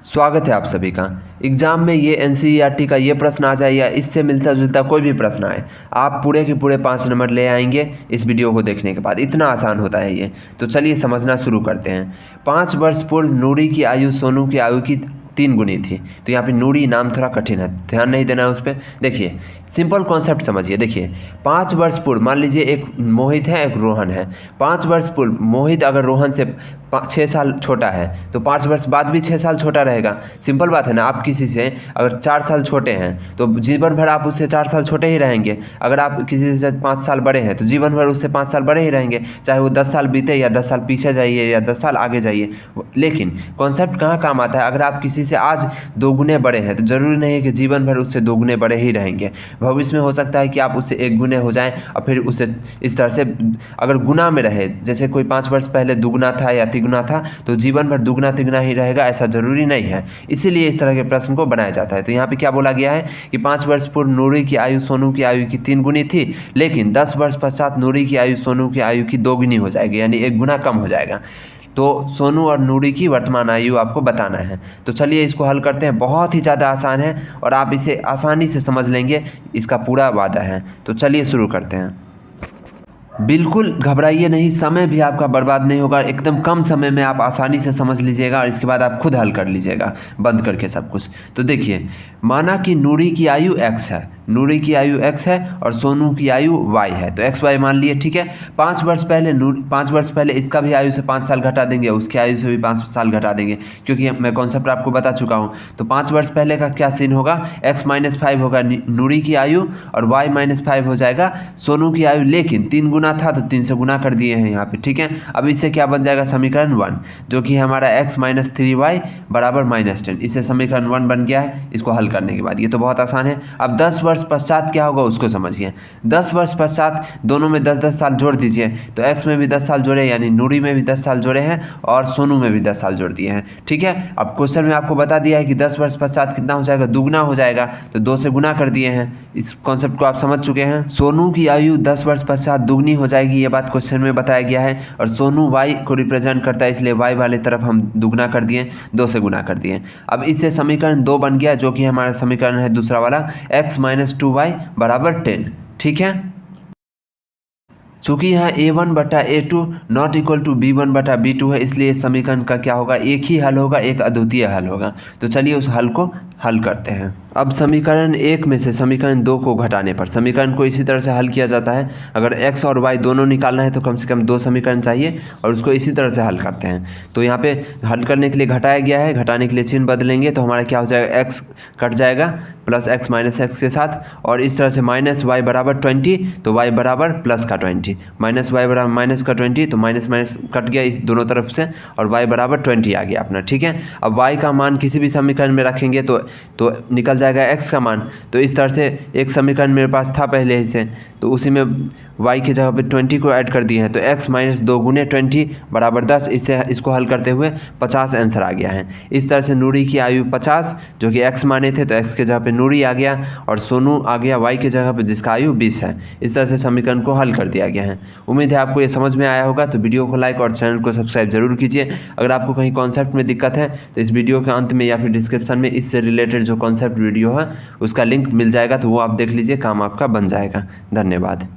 स्वागत है आप सभी का। एग्ज़ाम में ये एनसीईआरटी का ये प्रश्न आ जाए या इससे मिलता जुलता कोई भी प्रश्न आए, आप पूरे के पूरे 5 नंबर ले आएंगे इस वीडियो को देखने के बाद। इतना आसान होता है ये। तो चलिए समझना शुरू करते हैं। 5 वर्ष पूर्व नूरी की आयु सोनू की आयु की 3 गुनी थी। तो यहाँ पे नूरी नाम थोड़ा कठिन है, ध्यान नहीं देना है उस पर। देखिए सिंपल कॉन्सेप्ट समझिए। देखिए 5 वर्ष पूर्व, मान लीजिए एक मोहित है एक रोहन है। 5 वर्ष पूर्व मोहित अगर रोहन से 6 साल छोटा है तो 5 वर्ष बाद भी 6 साल छोटा रहेगा। सिंपल बात है ना। आप किसी से अगर 4 साल छोटे हैं तो जीवन भर आप उससे 4 साल छोटे ही रहेंगे। अगर आप किसी से 5 साल बड़े हैं तो जीवन भर उससे 5 साल बड़े ही रहेंगे, चाहे वो 10 साल बीते या 10 साल पीछे जाइए या 10 साल आगे जाइए। लेकिन कॉन्सेप्ट कहाँ काम आता है, अगर आप किसी से आज 2 गुने बड़े हैं तो ज़रूरी नहीं है कि जीवन भर उससे 2 गुने बड़े ही रहेंगे। भविष्य में हो सकता है कि आप उससे 1 गुने हो जाएं और फिर उससे इस तरह से अगर गुना में रहे, जैसे कोई 5 वर्ष पहले दुगुना था या तिगुना था तो जीवन भर दुगना तिगुना ही रहेगा, ऐसा ज़रूरी नहीं है। इसीलिए इस तरह के प्रश्न को बनाया जाता है। तो यहाँ पे क्या बोला गया है कि 5 वर्ष पूर्व नूरी की आयु सोनू की आयु की 3 गुनी थी, लेकिन 10 वर्ष पश्चात नूरी की आयु सोनू की आयु की 2 गुनी हो जाएगी, यानी 1 गुना कम हो जाएगा। तो सोनू और नूरी की वर्तमान आयु आपको बताना है। तो चलिए इसको हल करते हैं। बहुत ही ज़्यादा आसान है और आप इसे आसानी से समझ लेंगे, इसका पूरा वादा है। तो चलिए शुरू करते हैं। बिल्कुल घबराइए नहीं, समय भी आपका बर्बाद नहीं होगा। एकदम कम समय में आप आसानी से समझ लीजिएगा और इसके बाद आप खुद हल कर लीजिएगा बंद करके सब कुछ। तो देखिए, माना कि नूरी की आयु x है, नूरी की आयु x है और सोनू की आयु y है। तो x y मान लिए, ठीक है। 5 वर्ष पहले इसका भी आयु से 5 साल घटा देंगे, उसकी आयु से भी 5 साल घटा देंगे, क्योंकि मैं कॉन्सेप्ट आपको बता चुका हूँ। तो 5 वर्ष पहले का क्या सीन होगा, x - 5 होगा नूरी की आयु और y - 5 हो जाएगा सोनू की आयु। लेकिन 3 गुना था तो 3 से गुना कर दिए हैं यहाँ पे, ठीक है। अब इससे क्या बन जाएगा, समीकरण 1, जो कि हमारा x - 3y बराबर -10। इससे समीकरण 1 बन गया है इसको हल करने के बाद। ये तो बहुत आसान है। अब 10 वर्ष पश्चात क्या होगा उसको समझिए। 10 वर्ष पश्चात दोनों में 10-10 साल जोड़ दीजिए। तो x में भी 10 साल जोड़े, यानी नूरी में भी 10 साल जोड़े हैं और सोनू में भी 10 साल जोड़ दिए हैं, ठीक है। अब क्वेश्चन में आपको बता दिया है कि 10 वर्ष पश्चात कितना हो जाएगा, दुगुना हो जाएगा। तो 2 से गुना कर दिए हैं। इस कॉन्सेप्ट को आप समझ चुके हैं। सोनू की आयु 10 वर्ष पश्चात दुगनी हो जाएगी, ये बात क्वेश्चन में बताया गया है। और सोनू y को रिप्रेजेंट करता है, इसलिए y वाले तरफ हम दुगना कर दिए, 2 से गुना कर दिए। अब इससे समीकरण 2 बन गया, जो कि हमारा समीकरण है दूसरा वाला, x - 2y बराबर 10, ठीक है। चूँकि यहाँ a1/a2 not equal to b1/b2 है, इसलिए इस समीकरण का क्या होगा, एक ही हल होगा, एक अद्वितीय हल होगा। तो चलिए उस हल को हल करते हैं। अब समीकरण 1 में से समीकरण 2 को घटाने पर समीकरण को इसी तरह से हल किया जाता है। अगर x और y दोनों निकालना है तो कम से कम 2 समीकरण चाहिए और उसको इसी तरह से हल करते हैं। तो यहाँ पे हल करने के लिए घटाया गया है, घटाने के लिए चिन्ह बदलेंगे तो हमारा क्या हो जाएगा, x कट जाएगा प्लस x - x के साथ, और इस तरह से -y बराबर 20 तो y बराबर प्लस का 20, -y बराबर माइनस का 20 तो माइनस माइनस कट गया इस दोनों तरफ से और y बराबर 20 आ गया अपना, ठीक है। अब y का मान किसी भी समीकरण में रखेंगे तो निकल जाएगा x का मान। तो इस तरह से एक समीकरण मेरे पास था पहले ही से, तो उसी में y की जगह पे 20 को ऐड कर दिए हैं। तो x - 2 गुने 20 बराबर 10। इसको हल करते हुए 50 आंसर आ गया है। इस तरह से नूरी की आयु 50, जो कि x माने थे, तो x के जगह पे नूरी आ गया और सोनू आ गया y के जगह पे, जिसका आयु 20 है। इस तरह से समीकरण को हल कर दिया गया है। उम्मीद है आपको ये समझ में आया होगा। तो वीडियो को लाइक और चैनल को सब्सक्राइब जरूर कीजिए। अगर आपको कहीं कॉन्सेप्ट में दिक्कत है तो इस वीडियो के अंत में या फिर डिस्क्रिप्शन में इससे रिलेटेड जो कॉन्सेप्ट वीडियो है उसका लिंक मिल जाएगा, तो वो आप देख लीजिए, काम आपका बन जाएगा। धन्यवाद।